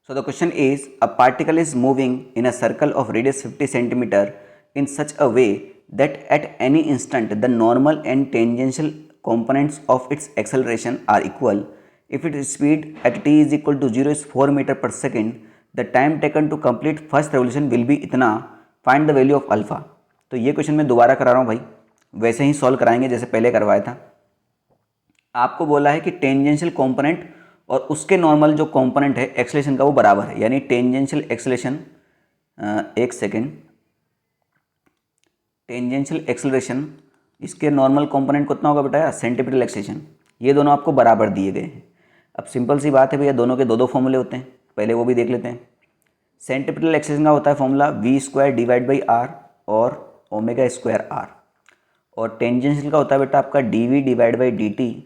So the question is, a particle is moving in a circle of radius 50 centimeter in such a way that at any instant the normal and tangential components of its acceleration are equal. If its speed at t is equal to 0 is 4 meter per second, the time taken to complete first revolution will be इतना. Find the value of alpha. तो ये question मैं दोबारा करा रहा हूँ भाई, वैसे ही सॉल्व कराएंगे जैसे पहले करवाया था. आपको बोला है कि टेंजेंशियल कंपोनेंट और उसके नॉर्मल जो कंपोनेंट है एक्सेलरेशन का वो बराबर है, यानी टेंजेंशियल एक्सेलरेशन, एक सेकेंड, टेंजेंशियल एक्सेलरेशन इसके नॉर्मल कंपोनेंट कितना होगा बेटा, सेंटीपिटल एक्सेलरेशन, ये दोनों आपको बराबर दिए गए हैं. अब सिंपल सी बात है भैया, दोनों के दो दो फॉर्मूले होते हैं, पहले वो भी देख लेते हैं. सेंटीपिटल एक्सेलरेशन का होता है formula V square divide by R और ओमेगा स्क्वायर आर, और टेंजेंशियल का होता है बेटा आपका D V divide by D T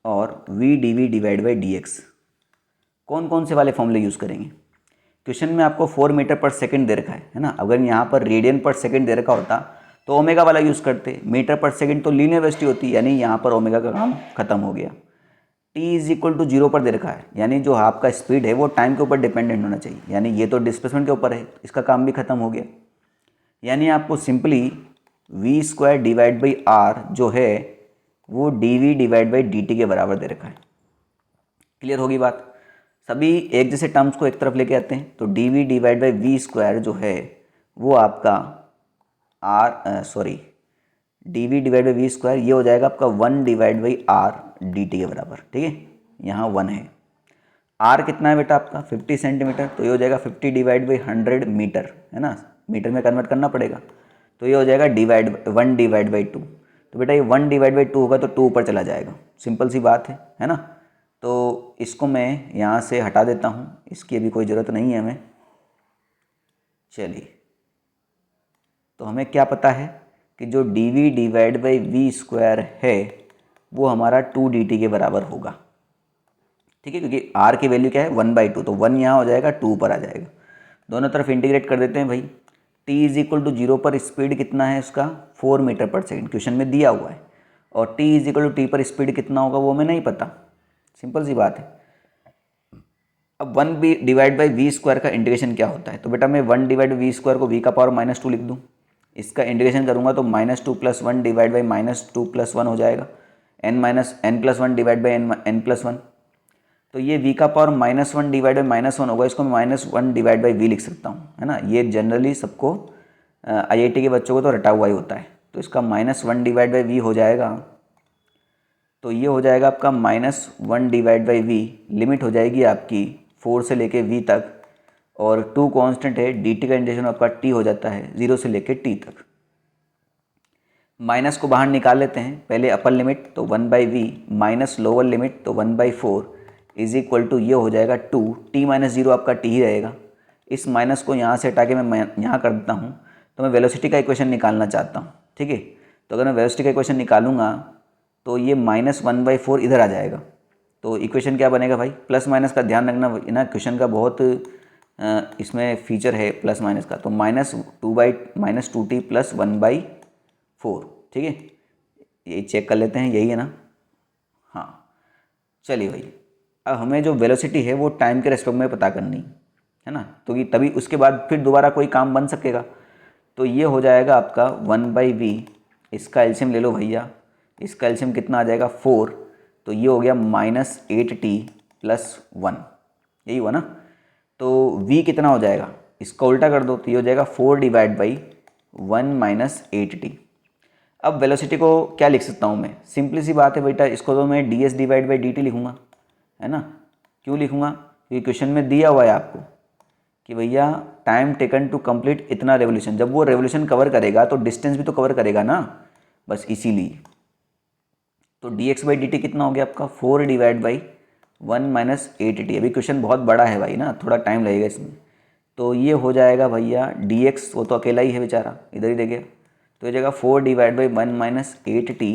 और V D V divide by D X. कौन कौन से वाले फॉर्मूले यूज़ करेंगे? क्वेश्चन में आपको 4 मीटर पर सेकंड दे रखा है ना. अगर यहाँ पर रेडियन पर सेकंड दे रखा होता तो ओमेगा वाला यूज़ करते. मीटर पर सेकंड तो लीनियर वेलोसिटी होती है, यानी यहाँ पर ओमेगा का काम खत्म हो गया. टी इज इक्वल टू 0 पर दे रखा है, यानी जो आपका स्पीड है वो टाइम के ऊपर डिपेंडेंट होना चाहिए, यानी ये तो डिस्प्लेसमेंट के ऊपर है, इसका काम भी खत्म हो गया. यानी आपको simply V square divide by R जो है वो D V divide by D T के बराबर दे रखा है. क्लियर होगी बात? सभी एक जैसे टर्म्स को एक तरफ लेके आते हैं, तो D V divide by V square जो है वो आपका D V divide by V square ये हो जाएगा आपका 1 divide by R D T के बराबर. ठीक है, यहाँ 1 है. आर कितना है बेटा आपका 50 सेंटीमीटर, तो ये हो जाएगा 50 डिवाइड बाई 100 मीटर, है ना, मीटर में कन्वर्ट करना पड़ेगा, तो ये हो जाएगा 1 डिवाइड बाई 2. तो बेटा ये 1 डिवाइड बाई 2 होगा तो 2 ऊपर चला जाएगा, सिंपल सी बात है ना. तो इसको मैं यहाँ से हटा देता हूँ, इसकी अभी कोई ज़रूरत नहीं है हमें. चलिए, तो हमें क्या पता है कि जो D V divide by V square है वो हमारा 2 डी टी के बराबर होगा. ठीक है, क्योंकि आर की वैल्यू क्या है 1/2, तो 1 यहाँ हो जाएगा, 2 ऊपर आ जाएगा. दोनों तरफ इंटीग्रेट कर देते हैं भाई. टी इज इक्वल टू 0 पर स्पीड कितना है उसका 4 मीटर पर सेकेंड, क्वेश्चन में दिया हुआ है, और T is equal to T पर स्पीड कितना होगा वो हमें नहीं पता, सिंपल सी बात है. अब 1 B divide by V square का इंटीग्रेशन क्या होता है, तो बेटा मैं 1 डिवाइड वी स्क्वायर को वी का पावर -2 लिख दूँ. इसका इंटीग्रेशन करूँगा तो -2 + 1 डिवाइड बाई -2 + 1 हो जाएगा, n+1 डिवाइड बाई n+1. तो ये v का पावर -1 डिवाइड बाई -1 होगा, इसको मैं -1 डिवाइड बाई v लिख सकता हूँ, है ना. ये जनरली सबको IIT के बच्चों को तो रटा हुआ ही होता है. तो इसका -1 डिवाइड बाई v हो जाएगा, तो ये हो जाएगा आपका -1 डिवाइड बाई v, लिमिट हो जाएगी आपकी 4 से लेके v तक, और 2 कांस्टेंट है, dt का इंटीग्रेशन आपका t हो जाता है 0 से लेके t तक. माइनस को बाहर निकाल लेते हैं, पहले अपर लिमिट तो 1/v माइनस लोअर लिमिट तो 1/4 इज इक्वल टू ये हो जाएगा 2, t - 0 आपका t ही रहेगा. इस माइनस को यहाँ से हटा के मैं यहाँ कर देता हूँ, तो मैं वेलोसिटी का इक्वेशन निकालना चाहता हूँ. ठीक है, तो अगर मैं वेलोसिटी का इक्वेशन निकालूंगा तो ये -1/4 इधर आ जाएगा. तो इक्वेशन क्या बनेगा भाई, प्लस माइनस का ध्यान रखना ना, क्वेश्चन का बहुत इसमें फीचर है प्लस माइनस का. तो -2t + 1/4. ठीक है, यही चेक कर लेते हैं, यही है ना. हाँ चलिए भाई, अब हमें जो वेलोसिटी है वो टाइम के रेस्पेक्ट में पता करनी है ना, तो कि तभी उसके बाद फिर दोबारा कोई काम बन सकेगा. तो ये हो जाएगा आपका 1/v, इसका एलसीएम ले लो भैया, इसका एलसीएम कितना आ जाएगा 4, तो ये हो गया -8t + 1, यही हुआ ना. तो v कितना हो जाएगा, इसका उल्टा कर दो, तो ये हो जाएगा 4 डिवाइड बाई 1 - 8t. अब वेलोसिटी को क्या लिख सकता हूँ मैं, सिंपली सी बात है बेटा, इसको तो मैं ds डिवाइड बाई dt लिखूँगा, है ना. क्यों लिखूँगा, क्योंकि क्वेश्चन में दिया हुआ है आपको कि भैया टाइम टेकन टू कंप्लीट इतना रेवोल्यूशन, जब वो रेवोल्यूशन कवर करेगा तो डिस्टेंस भी तो कवर करेगा ना, बस इसीलिए. तो dx/dt कितना हो गया आपका 4 डिवाइड बाई 1 - 8t. अभी क्वेश्चन बहुत बड़ा है भाई ना, थोड़ा टाइम लगेगा इसमें. तो ये हो जाएगा भैया dx, वो तो अकेला ही है बेचारा, इधर ही देखेगा, तो ये जगह 4 डिवाइड बाई 1 - 8t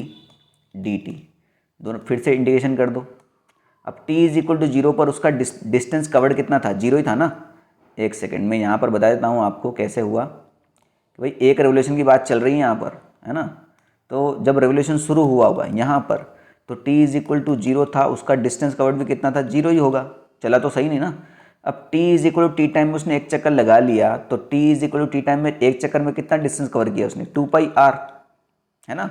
dt. दोनों फिर से इंटीग्रेशन कर दो. अब t इज इक्वल टू 0 पर उसका डिस्टेंस कवर्ड कितना था, 0 ही था ना. एक सेकंड में यहाँ पर बता देता हूँ आपको कैसे हुआ. कि भाई एक रेवोल्यूशन की बात चल रही है यहाँ पर, है ना. तो जब रेवोल्यूशन शुरू हुआ होगा यहाँ पर, तो t इज इक्वल टू 0 था, उसका डिस्टेंस कवर्ड भी कितना था, 0 ही होगा, चला तो सही नहीं ना. अब t is equal to T time में उसने एक चक्कर लगा लिया, तो t is equal to T time में एक चक्कर में कितना डिस्टेंस कवर किया उसने, 2πr, है ना।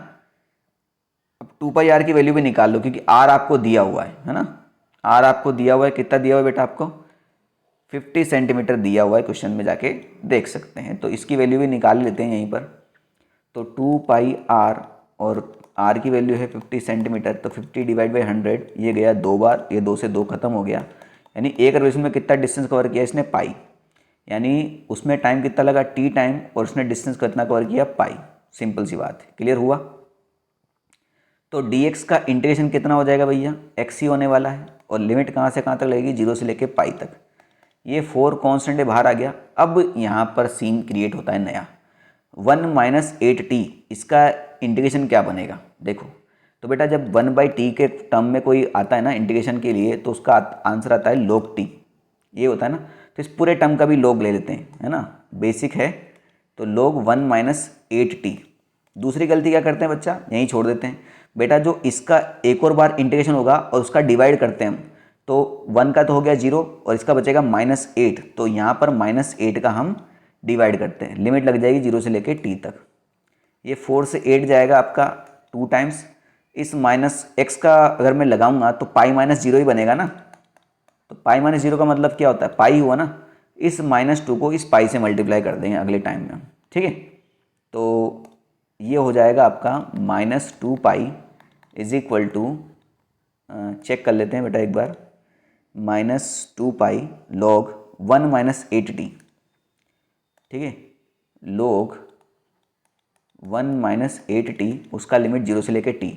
अब 2πr की वैल्यू भी निकाल लो, क्योंकि r आपको दिया हुआ है ना, r आपको दिया हुआ है, कितना दिया हुआ है बेटा आपको, 50 सेंटीमीटर दिया हुआ है, क्वेश्चन में जाके देख सकते हैं। तो इसकी वैल्यू भी निकाल लेते हैं यहीं पर। तो 2πr और r की वैल्यू है 50 सेंटीमीटर, तो 50 डिवाइड बाई 100, ये गया 2 बार, ये 2 से 2 खत्म हो गया, यानी एक रिवोल्यूशन में कितना डिस्टेंस कवर किया इसने, पाई, यानी उसमें टाइम कितना लगा, टी टाइम, और उसने डिस्टेंस कितना कवर किया, पाई। सिंपल सी बात है, क्लियर हुआ। तो dx का इंटीग्रेशन कितना हो जाएगा भैया, x ही होने वाला है, और लिमिट कहाँ से कहाँ तक लगेगी, 0 से लेके पाई तक। ये 4 कांस्टेंट बाहर आ गया। अब यहाँ पर सीन क्रिएट होता है नया, 1 माइनस 8t, इसका इंटीग्रेशन क्या बनेगा, देखो। तो बेटा जब 1/t के टर्म में कोई आता है ना इंटीग्रेशन के लिए, तो उसका आंसर आता है log t, ये होता है ना। तो इस पूरे टर्म का भी log ले लेते हैं, है ना, बेसिक है। तो log 1 माइनस 8t। दूसरी गलती क्या करते हैं बच्चा, यहीं छोड़ देते हैं बेटा, जो इसका एक और बार इंटीग्रेशन होगा और उसका डिवाइड करते हैं हम, तो 1 का तो हो गया 0 और इसका बचेगा -8, तो यहाँ पर -8 का हम डिवाइड करते हैं, लिमिट लग जाएगी 0 से लेके t तक। ये 4 से 8 जाएगा आपका 2 टाइम्स, इस माइनस x का अगर मैं लगाऊंगा तो पाई माइनस 0 ही बनेगा ना। तो पाई माइनस 0 का मतलब क्या होता है, पाई हुआ ना, इस -2 को इस पाई से मल्टीप्लाई कर देंगे अगले टाइम में, ठीक है। तो ये हो जाएगा आपका -2π इज इक्वल टू, चेक कर लेते हैं बेटा एक बार, -2π log 1 माइनस 8t, ठीक है, log 1 माइनस 8t, उसका लिमिट 0 से लेके t।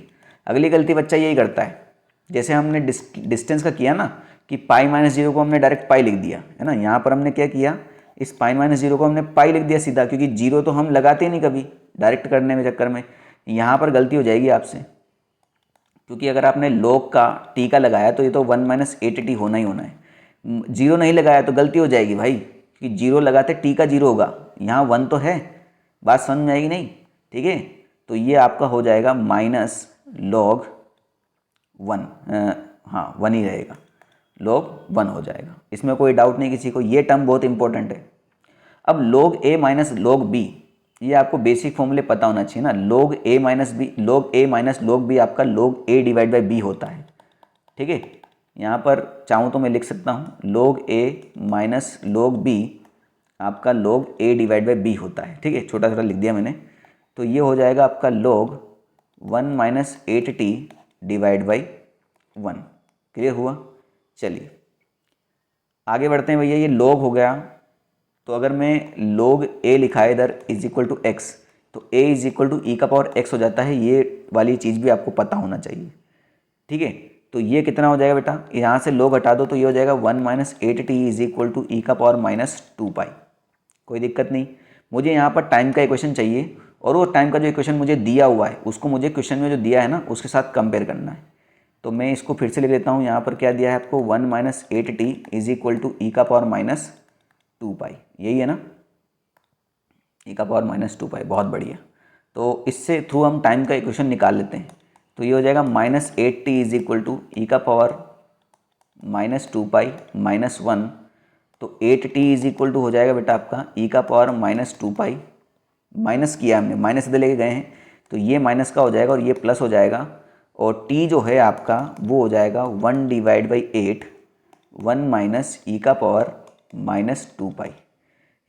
अगली गलती बच्चा यही करता है, जैसे हमने डिस्टेंस का किया ना, कि पाई माइनस 0 को हमने डायरेक्ट पाई लिख दिया, है ना। यहाँ पर हमने क्या किया, इस पाई माइनस 0 को हमने पाई लिख दिया सीधा, क्योंकि 0 तो हम लगाते ही नहीं कभी डायरेक्ट करने में चक्कर में। यहाँ पर गलती हो जाएगी आपसे, क्योंकि अगर आपने log का t का लगाया तो ये तो 1 माइनस 8t होना ही होना है। 0 नहीं लगाया तो गलती हो जाएगी भाई, कि 0 लगाते t का 0 होगा, यहाँ 1 तो है, बात समझ में आएगी नहीं, ठीक है। तो ये आपका हो जाएगा माइनस log 1, हाँ 1 ही रहेगा, log 1 हो जाएगा, इसमें कोई डाउट नहीं किसी को। ये टर्म बहुत इंपॉर्टेंट है। अब log a minus log b, ये आपको बेसिक फॉर्मूले पता होना चाहिए ना। log a minus log b आपका log a divide by b होता है, ठीक है। यहाँ पर चाहूँ तो मैं लिख सकता हूँ log a minus log b आपका log a divide by b होता है, ठीक है, छोटा छोटा लिख दिया मैंने। तो ये हो जाएगा आपका log 1 minus 8t divide by 1। Clear हुआ। चलिए आगे बढ़ते हैं भैया, ये log हो गया, तो अगर मैं log a लिखा है इधर इज इक्वल टू एक्स, तो a is equal to E का पावर x हो जाता है। ये वाली चीज़ भी आपको पता होना चाहिए, ठीक है। तो ये कितना हो जाएगा बेटा, यहाँ से log हटा दो तो ये हो जाएगा 1 minus 8t is equal to E का पावर -2π। कोई दिक्कत नहीं, मुझे यहाँ पर टाइम का इक्वेशन चाहिए, और वो टाइम का जो इक्वेशन मुझे दिया हुआ है उसको मुझे क्वेश्चन में जो दिया है ना उसके साथ कंपेयर करना है। तो मैं इसको फिर से लिख देता हूँ, यहाँ पर क्या दिया है आपको, 1 minus 8t is equal to E का पावर -2π, यही है ना, ई का पावर -2π, बहुत बढ़िया। तो इससे थ्रू हम टाइम का इक्वेशन निकाल लेते हैं। तो ये हो जाएगा -8t is equal to E का पावर -2π -1, तो 8t इज इक्वल टू हो जाएगा बेटा आपका ई का पावर -2π, माइनस किया हमने, माइनस इधर लेके गए हैं, तो ये माइनस का हो जाएगा और ये प्लस हो जाएगा, और t जो है आपका वो हो जाएगा 1 डिवाइड बाई 8, 1 माइनस ई का पावर -2π।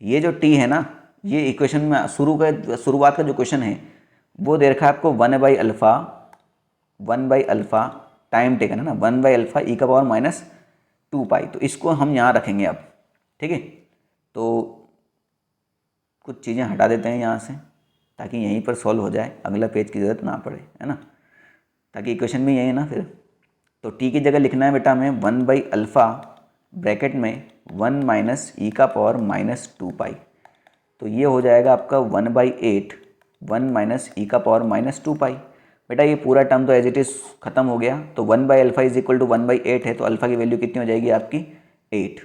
ये जो t है ना, ये इक्वेशन में शुरुआत का जो क्वेश्चन है वो दे रखा है आपको 1 बाई अल्फ़ा टाइम टेकन है ना, 1 बाई अल्फ़ा ई का पावर -2π। तो इसको हम यहाँ रखेंगे अब, ठीक है। तो कुछ चीज़ें हटा देते हैं यहाँ से, ताकि यहीं पर सॉल्व हो जाए, अगला पेज की ज़रूरत ना पड़े, है ना, ताकि इक्वेशन भी यही है ना फिर। तो t की जगह लिखना है बेटा हमें 1 बाई अल्फ़ा ब्रैकेट में 1 माइनस ई का पावर -2π। तो ये हो जाएगा आपका 1/8, 1 माइनस ई का पावर -2π। बेटा ये पूरा टर्म तो एज इट इज़ ख़त्म हो गया। तो 1 by alpha is equal to 1/8 है, तो अल्फ़ा की वैल्यू कितनी हो जाएगी आपकी 8।